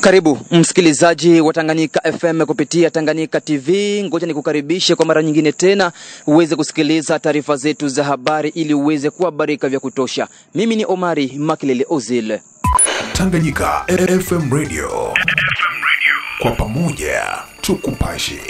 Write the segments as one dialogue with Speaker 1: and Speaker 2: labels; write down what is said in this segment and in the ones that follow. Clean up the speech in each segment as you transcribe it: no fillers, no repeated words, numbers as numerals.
Speaker 1: Karibu msikilizaji wa Tanganyika FM kupitia Tanganyika TV. Ngoja nikukaribishe kwa mara nyingine tena uweze kusikiliza taarifa zetu za habari ili uweze kuhabarika vya kutosha. Mimi ni Omari Makilele Ozil.
Speaker 2: Tanganyika FM Radio. Kwa pamoja tukupashe.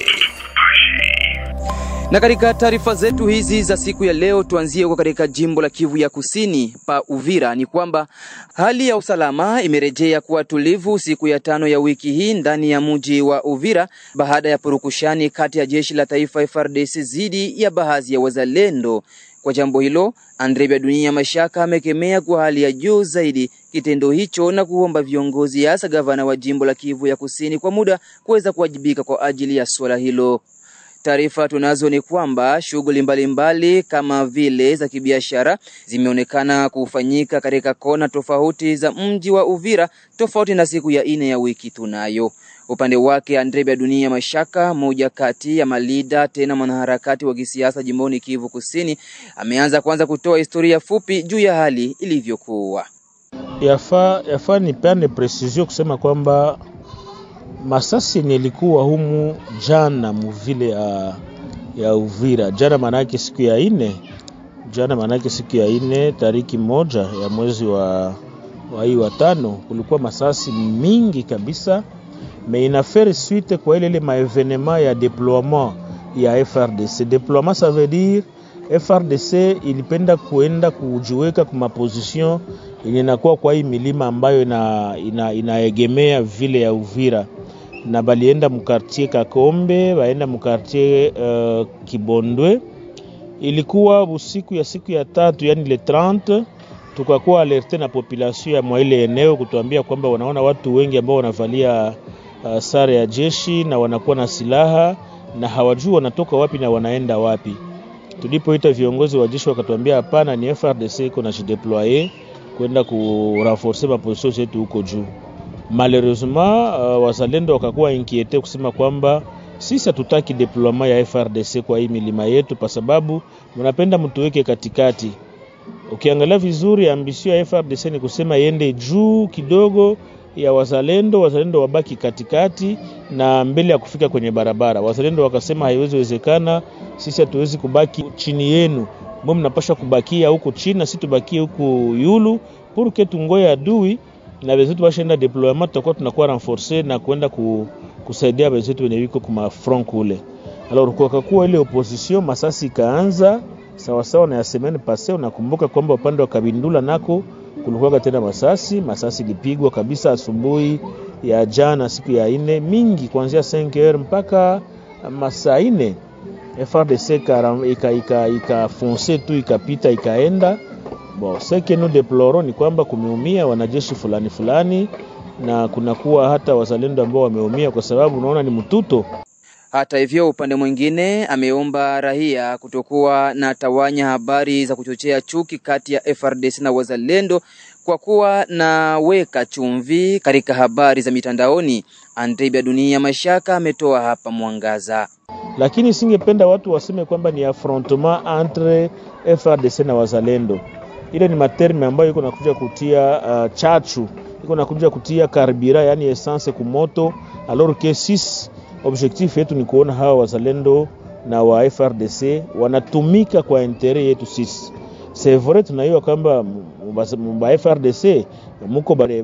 Speaker 1: Na katika taarifa zetu hizi za siku ya leo tuanzie huko katika jimbo la Kivu ya Kusini pa Uvira. Ni kwamba hali ya usalama imerejea kuwa tulivu siku ya 5 ya wiki hii ndani ya mji wa Uvira baada ya purukushani kati ya jeshi la taifa FARDC dhidi ya baadhi ya wazalendo. Kwa jambo hilo, André Dunia Mashaka amekemea kwa hali ya juu zaidi kitendo hicho na kuomba viongozi hasa gavana wa jimbo la Kivu ya Kusini kwa muda kuweza kuwajibika kwa ajili ya swala hilo. Taarifa tunazo ni kwamba shughuli mbalimbali kama vile za kibiashara zimeonekana kufanyika katika kona tofauti za mji wa Uvira tofauti na siku ya 4 ya wiki tunayo. Upande wake André Dunia Mashaka, moja kati ya malida tena mwanaharakati wa kisiasa jimboni Kivu Kusini, ameanza kwanza kutoa historia fupi juu ya hali ilivyokuwa.
Speaker 3: Yafaa nipende precision kusema kwamba masasi nilikuwa humu jana muvile ya Uvira. Jana manake siku ya 4. Tariki 1 ya mwezi wa 5 kulikuwa masasi mingi kabisa. Mais inafere suite kwa ile maevenema ya deploiement ya FARDC. Deploiement ça veut dire FARDC ilipenda kuenda kujiweka kwa position inakuwa kwa hii milima ambayo inaegemea vile ya Uvira. Na balienda mkartie Kakombe, baenda mkartie Kibondwe. Ilikuwa usiku ya siku ya 3, yani le 30, tukakuwa alerte na population ya mwa ile eneo kutuambia kwamba wanaona watu wengi ambao wanavalia sare ya jeshi na wanakuwa na silaha na hawajui wanatoka wapi na wanaenda wapi. Tulipoita viongozi wa jeshi wakatuambia hapana, ni FARDC iko na jideployer kwenda ku renforcer ma position zetu huko juu. Malheureusement wazalendo wakakuwa inquiete kusema kwamba sisi hatutaki deploiement ya FARDC kwa hii milima yetu kwa sababu mnapenda mtuweke katikati. Ukiangalia vizuri ambisio ya FARDC ni kusema yende juu kidogo ya wazalendo wabaki katikati na mbele ya kufika kwenye barabara. Wazalendo wakasema haiwezi wezekana, sisi hatuwezi kubaki chini yenu. Mbona mnapaswa kubakia huko chini na sisi tubakie huko yulu pour que tungoe adui na wenzetu washaenda deploiement tutakuwa tunakuwa renforcer na kwenda kusaidia wenzetu wenye wiko kuma front kule. Alors kwa ile opposition masasi kaanza sawa na ya semaine passée. Unakumbuka kwamba upande wa Kabindula nako kulikuwa tena masasi lipigwa kabisa asubuhi ya jana siku ya 4 mingi kuanzia 5h mpaka masaa 4. FARDC ikafonce tu ikapita ikaenda. Bon, ce que nous déplorons ni kwamba kumeumia wanajeshi fulani na kunakuwa hata wazalendo ambao wameumia kwa sababu unaona ni mtuto.
Speaker 1: Hata hivyo upande mwingine ameomba raia kutokuwa na tawanya habari za kuchochea chuki kati ya FARDC na wazalendo kwa kuwa na weka chumvi katika habari za mitandaoni. André Dunia Mashaka ametoa hapa mwangaza.
Speaker 3: Lakini singependa watu waseme kwamba ni affrontement entre FARDC na wazalendo. Ile ni materme ambayo iko nakuja kutia chachu, iko nakuja kutia karibira, yani essence kumoto, alors que sisi objectif yetu ni kuona hawa wazalendo na wa FARDC wanatumika kwa intérêt yetu sisi. C'est vrai tunaiwa kwamba mba FARDC muko bale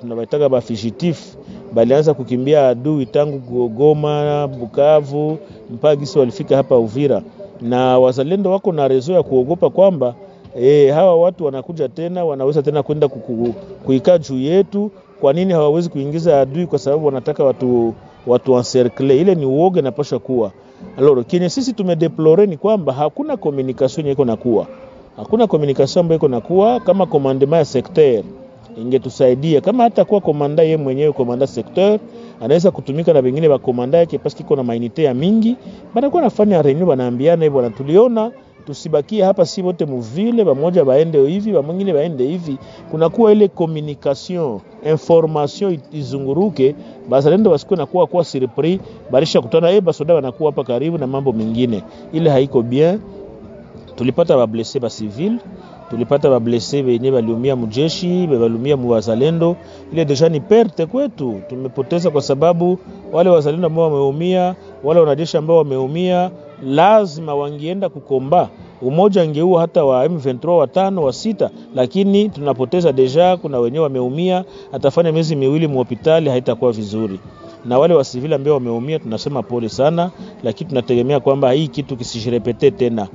Speaker 3: tunabaitaka ba fugitif balianza kukimbia adui tangu Goma, Bukavu mpaka gisi walifika hapa Uvira, na wazalendo wako na rezo ya kuogopa kwamba hawa watu wanakuja tena, wanaweza tena kwenda kuikaa juu yetu. Kwa nini hawawezi kuingiza adui? Kwa sababu wanataka watu encercler. Ile ni uoga na pasha kuwa. Alors kile sisi tumedeplore ni kwamba hakuna communication iko nakuwa. Hakuna communication ambayo iko nakuwa. Kama commandement ya secteur ingetusaidia, kama hata kwa komanda yeye mwenyewe komanda secteur anaweza kutumika na wengine wa komanda yake parce que kuna mainite ya mingi, banakuwa nafanya reunion wanaambiana hivyo, na tuliona tusibakie hapa si wote muvile bamoja baende hivi bamwingine baende hivi. Kuna kuwa ile communication information izunguruke, bazalendo wasikuwe na kuwa surpris barisha kutana basoda wanakuwa hapa karibu na mambo mengine. Ile haiko bien. Tulipata ba blessé ba civil tulipata bablesse benye baliumia mjeshi, baliumia muwazalendo. Ile deja ni perte kwetu, tumepoteza kwa sababu wale wazalendo ambao wameumia, wale wanajeshi ambao wameumia, lazima wangeenda kukomba. Umoja angeua hata wa M23 wa 5 wa 6, lakini tunapoteza deja. Kuna wenyewe wameumia, atafanya miezi miwili mu hospitali, haitakuwa vizuri. Na wale wa civil ambao wameumia tunasema pole sana, lakini tunategemea kwamba hii kitu kisijirepete tena.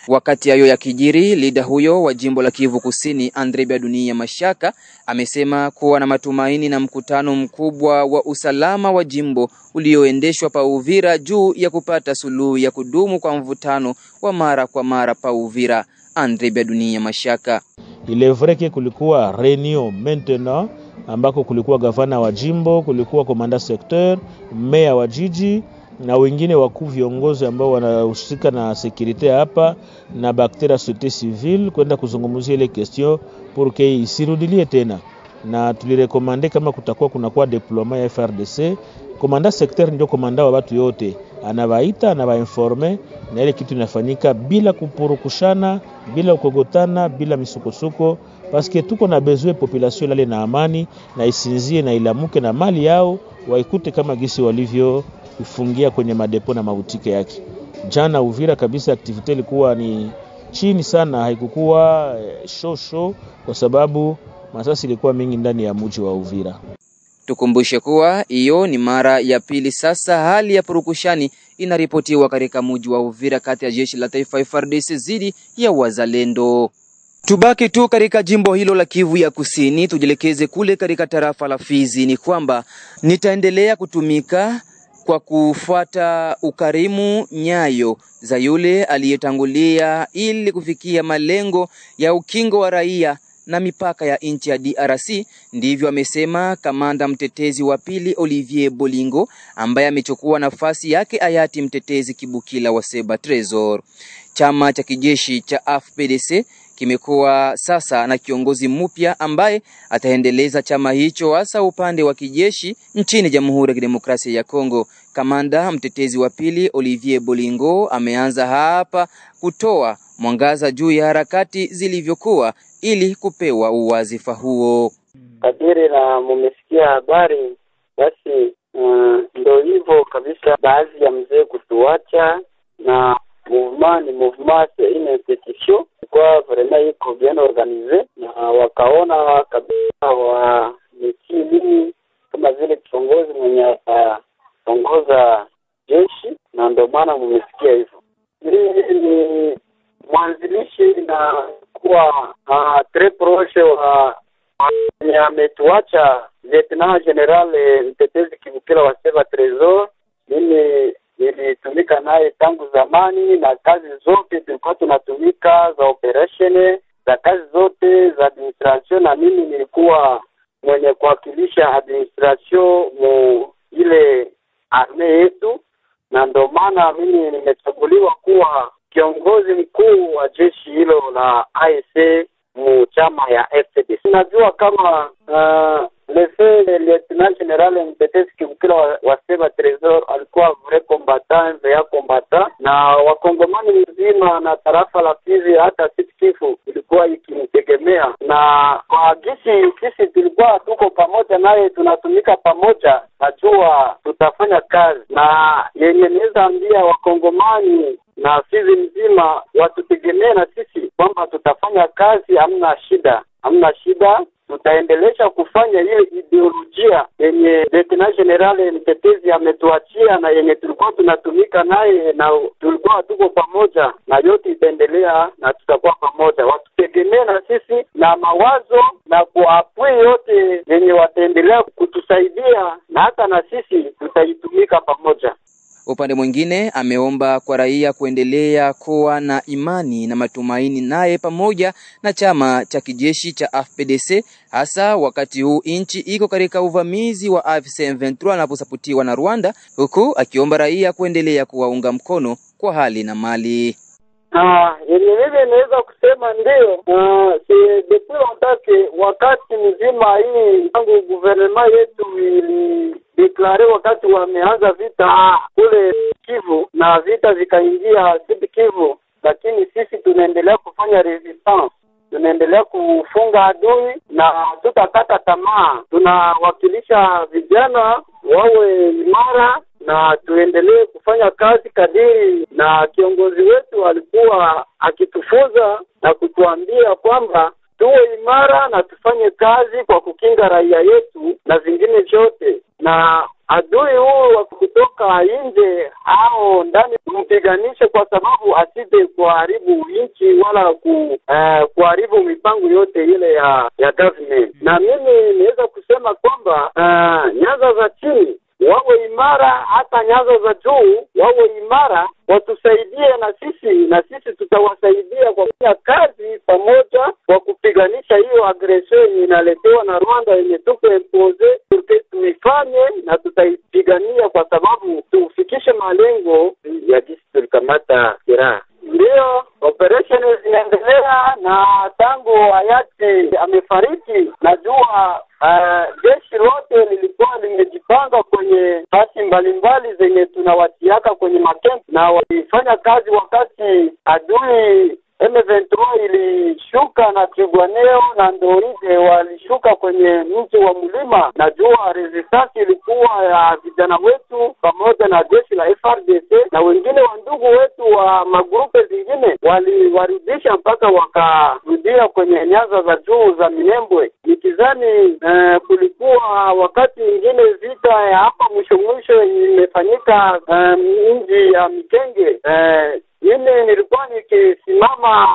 Speaker 1: Wakati hayo ya kijiri, leader huyo wa jimbo la Kivu Kusini Andre Biadunia Mashaka amesema kuwa na matumaini na mkutano mkubwa wa usalama wa jimbo ulioendeshwa pa Uvira juu ya kupata suluhu ya kudumu kwa mvutano wa mara kwa mara pa Uvira. Andre Biadunia Mashaka:
Speaker 3: Il est vrai que kulikuwa réunion maintenant ambako kulikuwa gavana wa jimbo, kulikuwa komanda secteur, meya wa jiji na wengine wakuu viongozi ambao wanahusika na security hapa na bakteria société civile kwenda kuzungumzia ile question pour que isirudilie tena. Na tulirekomande kama kutakuwa kunakuwa deploiement ya FRDC, komanda secteur ndio komanda wa watu yote, anawaita anawainforme na ile kitu inafanyika bila kupurukushana, bila ukogotana, bila misukosuko, parce que tuko na besoin population lale na amani na isinzie na ilamuke na mali yao waikute kama gisi walivyo ifungia kwenye madepo na mabutike yake. Jana Uvira kabisa activity ilikuwa ni chini sana, haikukuwa show kwa sababu masasi ilikuwa mingi ndani ya mji wa Uvira.
Speaker 1: Tukumbushe kuwa hiyo ni mara ya pili sasa hali ya purukushani inaripotiwa katika mji wa Uvira kati ya jeshi la taifa FARDC zidi ya wazalendo. Tubaki tu katika jimbo hilo la Kivu ya Kusini, tujelekeze kule katika tarafa la Fizi. Ni kwamba nitaendelea kutumika kwa kufuata ukarimu nyayo za yule aliyetangulia ili kufikia malengo ya ukingo wa raia na mipaka ya nchi ya DRC. Ndivyo amesema kamanda mtetezi wa pili Olivier Bolingo, ambaye amechukua nafasi yake hayati mtetezi Kibukila wa Seba Tresor. Chama cha kijeshi cha FPDC kimekuwa sasa na kiongozi mpya ambaye ataendeleza chama hicho hasa upande wa kijeshi nchini Jamhuri ya Kidemokrasia ya Kongo. Kamanda mtetezi wa pili Olivier Bolingo ameanza hapa kutoa mwangaza juu ya harakati zilivyokuwa ili kupewa uwazifa huo.
Speaker 4: Kadiri na mumesikia habari, basi ndio hivyo kabisa, baadhi ya mzee kutuacha na mouvement c'est une institution kwa vraiment iko bien organisé, na wakaona kabisa wa mimi kama vile kiongozi mwenye ataongoza jeshi, na ndio maana mmesikia hivyo. Ni mwanzilishi na kuwa très proche wa ametuacha Lieutenant General mtetezi Kibukila wa Seba Tresor. Mimi nilitumika naye tangu zamani, na kazi zote tulikuwa tunatumika za operation, za kazi zote za administration, na mimi nilikuwa mwenye kuwakilisha administration mu ile arme yetu, na ndio maana mimi nimechaguliwa kuwa kiongozi mkuu wa jeshi hilo la AFC mu chama ya FPDC. Najua kama le Lieutenant General mtetezi Kibukila wa Seba Tresor alikuwa vrai combattant, ya combattant, na wakongomani mzima na tarafa la Fizi hata Sud-Kivu ilikuwa ikimtegemea, na kwa gisi tulikuwa tuko pamoja naye, tunatumika pamoja, najua tutafanya kazi, na yenye niweza ambia wakongomani na Fizi mzima watutegemee na sisi kwamba tutafanya kazi, hamna shida, tutaendelesha kufanya ile ideolojia yenye Lieutenant General mtetezi ametuachia na yenye tulikuwa tunatumika naye, na tulikuwa tuko pamoja, na yote itaendelea na tutakuwa pamoja. Watutegemee na sisi na mawazo na kuapui yote yenye wataendelea kutusaidia, na hata na sisi tutaitumika pamoja.
Speaker 1: Upande mwingine ameomba kwa raia kuendelea kuwa na imani na matumaini naye pamoja na chama cha kijeshi cha FPDC, hasa wakati huu nchi iko katika uvamizi wa AFC M23 anaposapotiwa na Rwanda, huku akiomba raia kuendelea kuwaunga mkono kwa hali na mali.
Speaker 4: Yenye mimi naweza kusema ndio depuis longtemps, wakati mzima hii tangu gouvernement yetu ilideklare wakati wameanza vita kule Kivu na vita vikaingia Sud Kivu, lakini sisi tunaendelea kufanya resistance, tunaendelea kufunga adui na tutakata tamaa. Tunawakilisha vijana wawe imara na tuendelee kufanya kazi kadiri na kiongozi wetu alikuwa akitufunza na kutuambia kwamba tuwe imara na tufanye kazi kwa kukinga raia yetu na vingine vyote, na adui huu wa kutoka nje au ndani kumpiganisha kwa sababu asije kuharibu nchi wala kuharibu mipango yote ile ya government. Na mimi niweza kusema kwamba nyanza za chini wawe imara, hata nyanza za juu wawe imara, watusaidie na sisi tutawasaidia kwa kufanya kazi pamoja kwa kupiganisha hiyo agression inaletewa na Rwanda yenye tuko impose. Tuifanye na tutaipigania kwa sababu tufikishe malengo ya jinsi tulikamata silaha. Ndio operation zinaendelea, na tangu hayati amefariki najua jeshi lote lilikuwa limejipanga kwenye basi mbalimbali zenye tunawatiaka kwenye makempi, na walifanya kazi wakati adui M23 ilishuka na Twirwaneho na Ndoride walishuka kwenye mji wa Mlima. Najua resistance ilikuwa ya vijana wetu pamoja na jeshi la FRDC na wengine wa ndugu wetu wa magrupe zingine waliwarudisha mpaka wakarudia kwenye nyanza za juu za Minembwe. Nikizani kulikuwa wakati mwingine vita ya hapa mwisho imefanyika mji ya Mikenge. Mimi nilikuwa nikisimama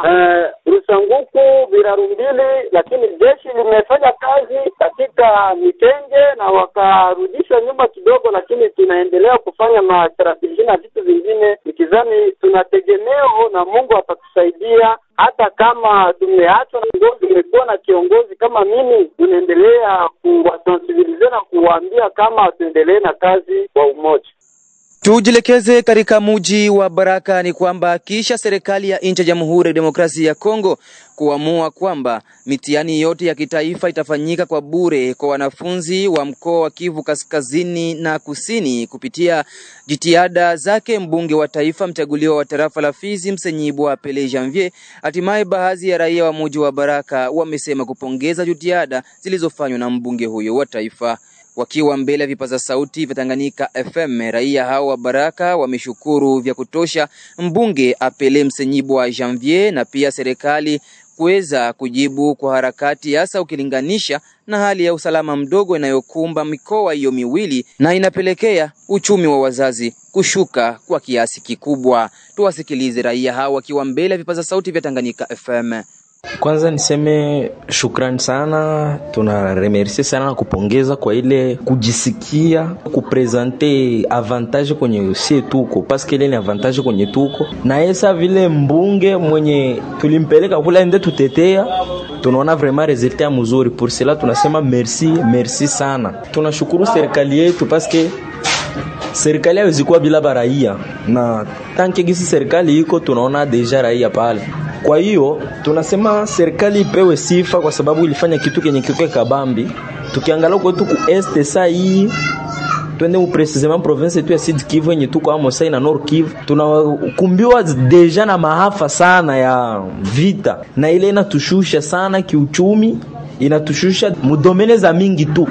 Speaker 4: Rusanguku Birarumbili, lakini jeshi limefanya kazi katika Mikenge na wakarudisha nyuma kidogo, lakini tunaendelea kufanya mastrategia na vitu vingine. Nikizani tunategemeo na Mungu atatusaidia, hata kama tumeachwa na kiongozi, tumekuwa na kiongozi kama mimi, tunaendelea kuwasensibilize na kuwaambia kama tuendelee na kazi kwa umoja.
Speaker 1: Tujielekeze katika mji wa Baraka. Ni kwamba kisha serikali ya nchi ya Jamhuri ya Demokrasia ya Kongo kuamua kwamba mitihani yote ya kitaifa itafanyika kwa bure kwa wanafunzi wa mkoa wa Kivu Kaskazini na Kusini kupitia jitihada zake mbunge wa taifa mchaguliwa wa tarafa la Fizi Msenyibwa Pele Janvier, hatimaye baadhi ya raia wa mji wa Baraka wamesema kupongeza jitihada zilizofanywa na mbunge huyo wa taifa. Wakiwa mbele ya vipaza sauti vya Tanganyika FM, raia hao wa Baraka wameshukuru vya kutosha mbunge Apele Msenyibwa Janvier na pia serikali kuweza kujibu kwa harakati, hasa ukilinganisha na hali ya usalama mdogo inayokumba mikoa hiyo miwili na inapelekea uchumi wa wazazi kushuka kwa kiasi kikubwa. Tuwasikilize raia hao wakiwa mbele ya vipaza sauti vya Tanganyika FM.
Speaker 5: Kwanza niseme shukrani sana, tunaremercie sana na kupongeza kwa ile kujisikia kupresente avantage kwenye sie tuko, paske ile ni avantage kwenye tuko na yesa vile mbunge mwenye tulimpeleka kula ende tutetea, tunaona vraiment resultat mzuri. Pour cela tunasema merci sana. Tunashukuru serikali yetu paske serikali haiwezi kuwa bila baraia, na tanki gisi serikali iko tunaona deja raia pale. Kwa hiyo tunasema serikali ipewe sifa kwa sababu ilifanya kitu kenye kiko kabambi. Tukiangalia kwetu ku este saa hii, twende mu precisement province yetu ya Sud Kivu yenye tuko amo sai na Nord Kivu, tunakumbiwa deja na maafa sana ya vita, na ile inatushusha sana kiuchumi, inatushusha mudomene za mingi tu.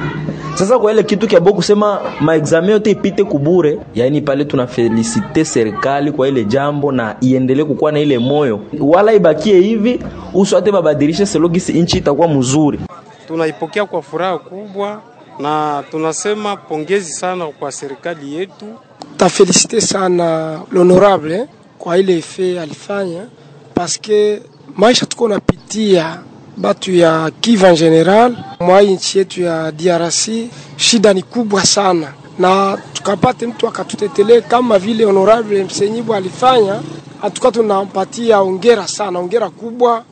Speaker 5: Sasa kwa ile kitu kiabo kusema maexamen yote ipite kubure, yani pale tunafelicite serikali kwa ile jambo na iendelee kukuwa na ile moyo, wala ibakie hivi uswate babadilishe selogisi inchi itakuwa mzuri.
Speaker 6: Tunaipokea kwa furaha kubwa na tunasema pongezi sana kwa serikali yetu.
Speaker 7: Tafelicite sana l'honorable kwa ile effet alifanya, parce que maisha tuko napitia batu ya Kivu en general, mwa nchi yetu ya DRC shida ni kubwa sana, na tukapate mtu akatutetele kama vile honorable Msenyibwa alifanya, atuka tunampatia hongera sana, hongera kubwa.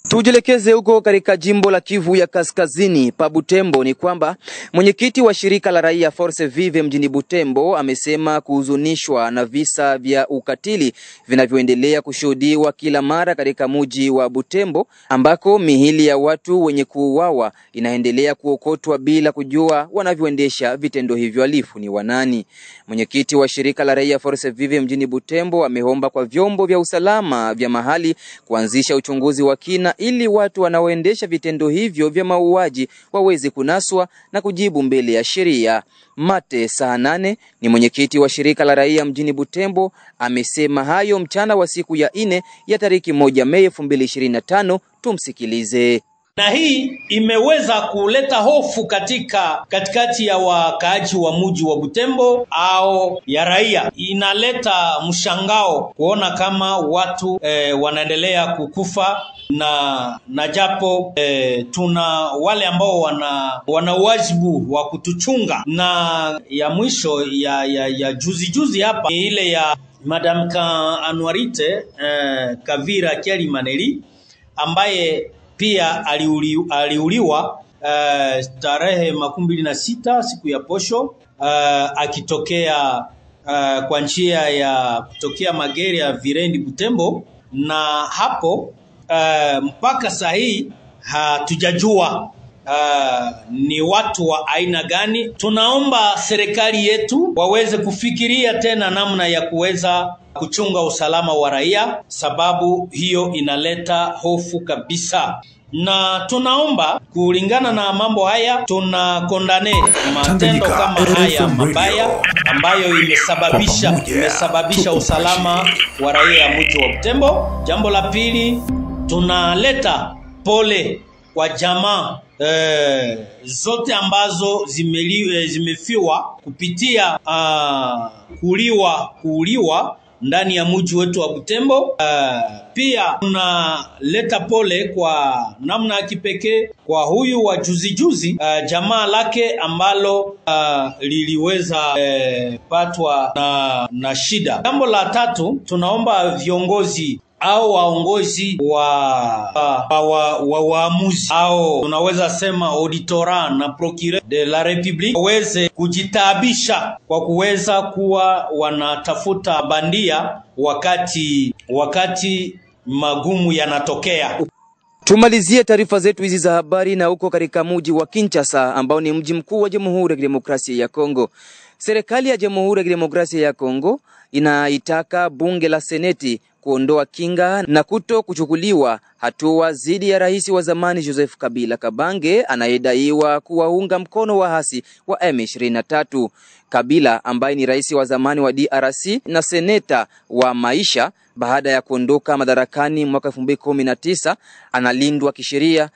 Speaker 1: Tujielekeze huko katika jimbo la Kivu ya Kaskazini pa Butembo. Ni kwamba mwenyekiti wa shirika la raia Force Vive mjini Butembo amesema kuhuzunishwa na visa vya ukatili vinavyoendelea kushuhudiwa kila mara katika mji wa Butembo, ambako mihili ya watu wenye kuuawa inaendelea kuokotwa bila kujua wanavyoendesha vitendo hivyo alifu ni wanani. Mwenyekiti wa shirika la raia Force Vive mjini Butembo ameomba kwa vyombo vya usalama vya mahali kuanzisha uchunguzi wa kina na ili watu wanaoendesha vitendo hivyo vya mauaji waweze kunaswa na kujibu mbele ya sheria. Mate Sahanane ni mwenyekiti wa shirika la raia mjini Butembo, amesema hayo mchana wa siku ya 4 ya tariki 1 Mei 2025. Tumsikilize.
Speaker 8: Na hii imeweza kuleta hofu katikati ya wakaaji wa mji wa Butembo au ya raia. Inaleta mshangao kuona kama watu wanaendelea kukufa na japo tuna wale ambao wana wajibu wa kutuchunga. Na ya mwisho ya juzi hapa ni ile ya Madame Anuarite Kavira Kialimaneri ambaye pia aliuliwa tarehe 26 siku ya posho akitokea kwa njia ya kutokea magari ya Virendi Butembo, na hapo mpaka sahi hatujajua ni watu wa aina gani. Tunaomba serikali yetu waweze kufikiria tena namna ya kuweza kuchunga usalama wa raia, sababu hiyo inaleta hofu kabisa. Na tunaomba kulingana na mambo haya, tunakondane matendo kama haya mabaya ambayo imesababisha usalama wa raia ya mji wa Butembo. Jambo la pili, tunaleta pole kwa jamaa zote ambazo zimefiwa kupitia kuuliwa ndani ya mji wetu wa Butembo. Pia tunaleta pole kwa namna ya kipekee kwa huyu wa juzi jamaa lake ambalo liliweza patwa na shida. Jambo la tatu, tunaomba viongozi au waongozi wa waamuzi au tunaweza sema auditora na procureur de la Republique waweze kujitaabisha kwa kuweza kuwa wanatafuta bandia wakati magumu yanatokea.
Speaker 1: Tumalizie taarifa zetu hizi za habari na huko katika mji wa Kinshasa ambao ni mji mkuu wa Jamhuri ya Kidemokrasia ya Kongo. Serikali ya Jamhuri ya Kidemokrasia ya Kongo inaitaka bunge la Seneti kuondoa kinga na kuchukuliwa hatua dhidi ya rais wa zamani Joseph Kabila Kabange anayedaiwa kuwaunga mkono waasi wa M23. Kabila ambaye ni rais wa zamani wa DRC na seneta wa maisha baada ya kuondoka madarakani mwaka 2019 analindwa kisheria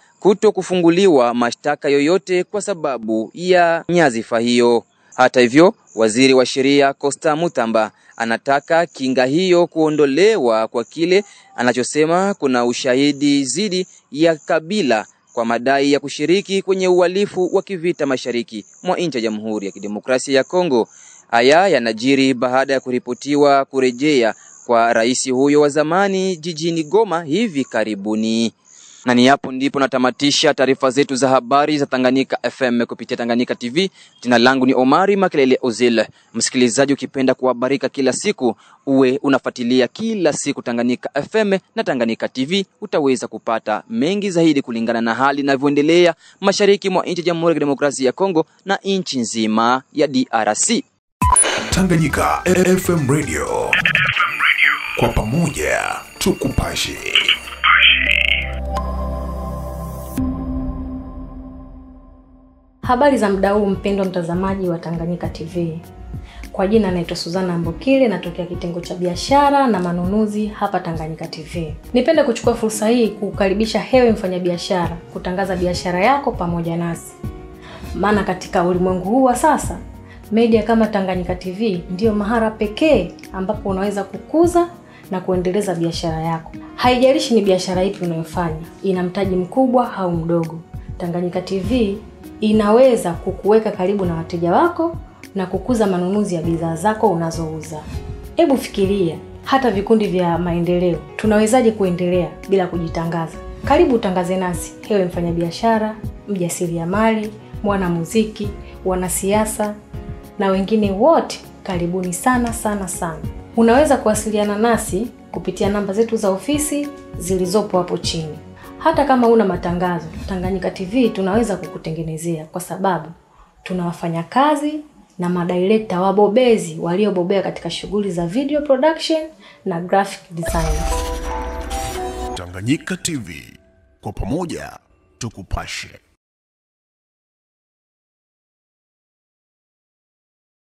Speaker 1: kufunguliwa mashtaka yoyote kwa sababu ya nyadhifa hiyo. Hata hivyo, waziri wa sheria Costa Mutamba anataka kinga hiyo kuondolewa kwa kile anachosema kuna ushahidi dhidi ya Kabila kwa madai ya kushiriki kwenye uhalifu wa kivita mashariki mwa nchi ya Jamhuri ya Kidemokrasia ya Kongo. Haya yanajiri baada ya kuripotiwa kurejea kwa rais huyo wa zamani jijini Goma hivi karibuni. Na ni hapo ndipo natamatisha taarifa zetu za habari za Tanganyika FM kupitia Tanganyika TV. Jina langu ni Omari Makelele Ozil. Msikilizaji, ukipenda kuhabarika kila siku, uwe unafuatilia kila siku Tanganyika FM na Tanganyika TV, utaweza kupata mengi zaidi kulingana na hali inavyoendelea mashariki mwa nchi ya Jamhuri ya Kidemokrasia ya Kongo na nchi nzima ya DRC.
Speaker 2: Tanganyika FM Radio. Kwa pamoja tukupashe.
Speaker 9: Habari za muda huu mpendwa mtazamaji wa Tanganyika TV. Kwa jina naitwa Suzana Mbokile, natokea kitengo cha biashara na manunuzi hapa Tanganyika TV. Nipende kuchukua fursa hii kukaribisha hewe mfanyabiashara kutangaza biashara yako pamoja nasi. Maana katika ulimwengu huu wa sasa, media kama Tanganyika TV ndio mahara pekee ambapo unaweza kukuza na kuendeleza biashara yako. Haijalishi ni biashara ipi unayofanya, ina mtaji mkubwa au mdogo. Tanganyika TV inaweza kukuweka karibu na wateja wako na kukuza manunuzi ya bidhaa zako unazouza. Hebu fikiria, hata vikundi vya maendeleo tunawezaje kuendelea bila kujitangaza? Karibu utangaze nasi, hewe mfanyabiashara, mjasiriamali, mwanamuziki, wanasiasa na wengine wote, karibuni sana sana sana. Unaweza kuwasiliana nasi kupitia namba zetu za ofisi zilizopo hapo chini. Hata kama una matangazo, Tanganyika TV tunaweza kukutengenezea kwa sababu tuna wafanyakazi na madirector wabobezi waliobobea katika shughuli za video production na graphic design.
Speaker 2: Tanganyika TV, Kwa pamoja tukupashe.